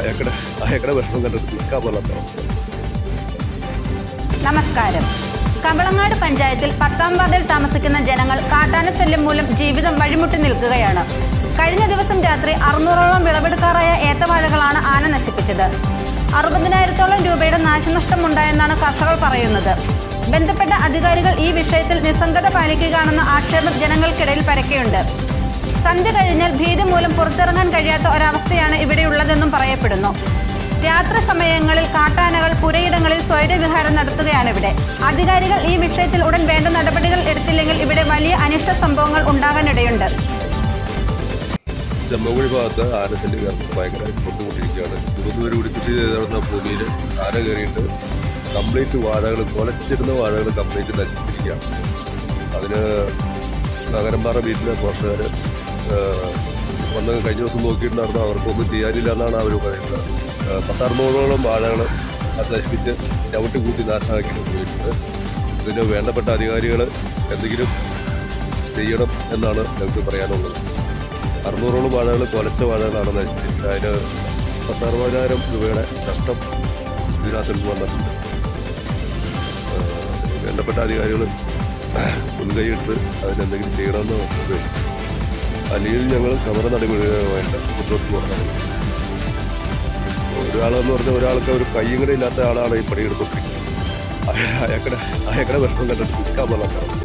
അയാളുടെ വിഷമം കണ്ടിട്ട് നിൽക്കാൻ പോലാത്ത അവസ്ഥ. നമസ്കാരം. കമ്പളങ്ങാട് പഞ്ചായത്തിൽ 10ാം വാർഡിൽ താമസിക്കുന്ന ജനങ്ങൾ കാട്ടാന ശല്യം മൂലം ജീവിതം വഴിമുട്ടി നിൽക്കുകയാണ്. കഴിഞ്ഞ ദിവസം രാത്രി 600ഓളം വിളവെടുക്കാറായ ഏത്തവാഴകളാണ് ആന നശിപ്പിച്ചത്. 60,000-ഓളം രൂപയുടെ നാശനഷ്ടമുണ്ടായെന്നാണ് കർഷകർ പറയുന്നത്. ബന്ധപ്പെട്ട അധികാരികൾ ഈ വിഷയത്തിൽ നിസ്സംഗത പാലിക്കുകയാണെന്ന ആക്ഷേപം ജനങ്ങൾക്കിടയിൽ പരക്കെയുണ്ട്. സന്ധ്യ കഴിഞ്ഞാൽ ഭീതി മൂലം പുറത്തിറങ്ങാൻ കഴിയാത്ത ഒരവസ്ഥയാണ് ഇവിടെയുള്ളതെന്നും പറയപ്പെടുന്നു. രാത്രി സമയങ്ങളിൽ കാട്ടാനകൾ പുരയിടങ്ങളിൽ സ്വൈരവിഹാരം നടത്തുകയാണിവിടെ. അധികാരികൾ ഈ വിഷയത്തിൽ ഉടൻ വേണ്ട നടപടികൾ എടുത്തില്ലെങ്കിൽ ഇവിടെ വലിയ അനിഷ്ട സംഭവങ്ങൾ ഉണ്ടാകാനിടയുണ്ട്. ചെമ്മക്കുഴി ഭാഗത്ത് ആനശല്യം ഭയങ്കരമായിട്ട് പൊട്ടുകൊണ്ടിരിക്കുകയാണ്. 20 പേര് കൂടി കൃഷി ചെയ്ത് നടന്ന ഭൂമിയിൽ ആന കയറിയിട്ട് കംപ്ലീറ്റ് വാഴകൾ, കൊലച്ചിരുന്ന വാഴകൾ കംപ്ലീറ്റ് നശിപ്പിച്ചിരിക്കുകയാണ്. അതിന് നഗരംപാറ വീട്ടിലെ പോഷകർ വന്ന് കഴിഞ്ഞ ദിവസം നോക്കിയിട്ടുണ്ടായിരുന്നു. അവർക്കൊന്നും ചെയ്യാനില്ല എന്നാണ് അവർ പറയുന്നത്. 10-600ഓളം വാഴകൾ അത് നശിപ്പിച്ച് ചവിട്ടി കൂട്ടി നാശമാക്കിയിട്ട് പോയിട്ടുണ്ട്. ഇതിന് വേണ്ടപ്പെട്ട അധികാരികൾ എന്തെങ്കിലും ചെയ്യണം എന്നാണ് ഞങ്ങൾക്ക് പറയാനുള്ളത്. 600ഓളം വാഴകൾ, കൊലച്ച വാഴകളാണ് നശിപ്പിച്ചത്. അതിന് 10-60,000 രൂപയുടെ നഷ്ടം ഇതിനകത്ത് വന്നിട്ടുണ്ട്. വേണ്ടപ്പെട്ട അധികാരികൾ മുൻകൈയെടുത്ത് അതിനെന്തെങ്കിലും ചെയ്യണമെന്ന് ഉപേക്ഷിച്ചു. അല്ലെങ്കിൽ ഞങ്ങൾ സമര നടപടികളുമായിട്ട് മുന്നോട്ട് പോകണം. ഒരാളെന്ന് പറഞ്ഞാൽ ഒരാൾക്ക് ഒരു കയ്യും കൂടെ ഇല്ലാത്ത ആളാണ് ഈ പണിയെടുത്തുകൊണ്ടിരിക്കുന്നത്. അയാളുടെ വിഷമം കണ്ടിട്ട് നിൽക്കാൻ പോലാത്ത അവസ്ഥ.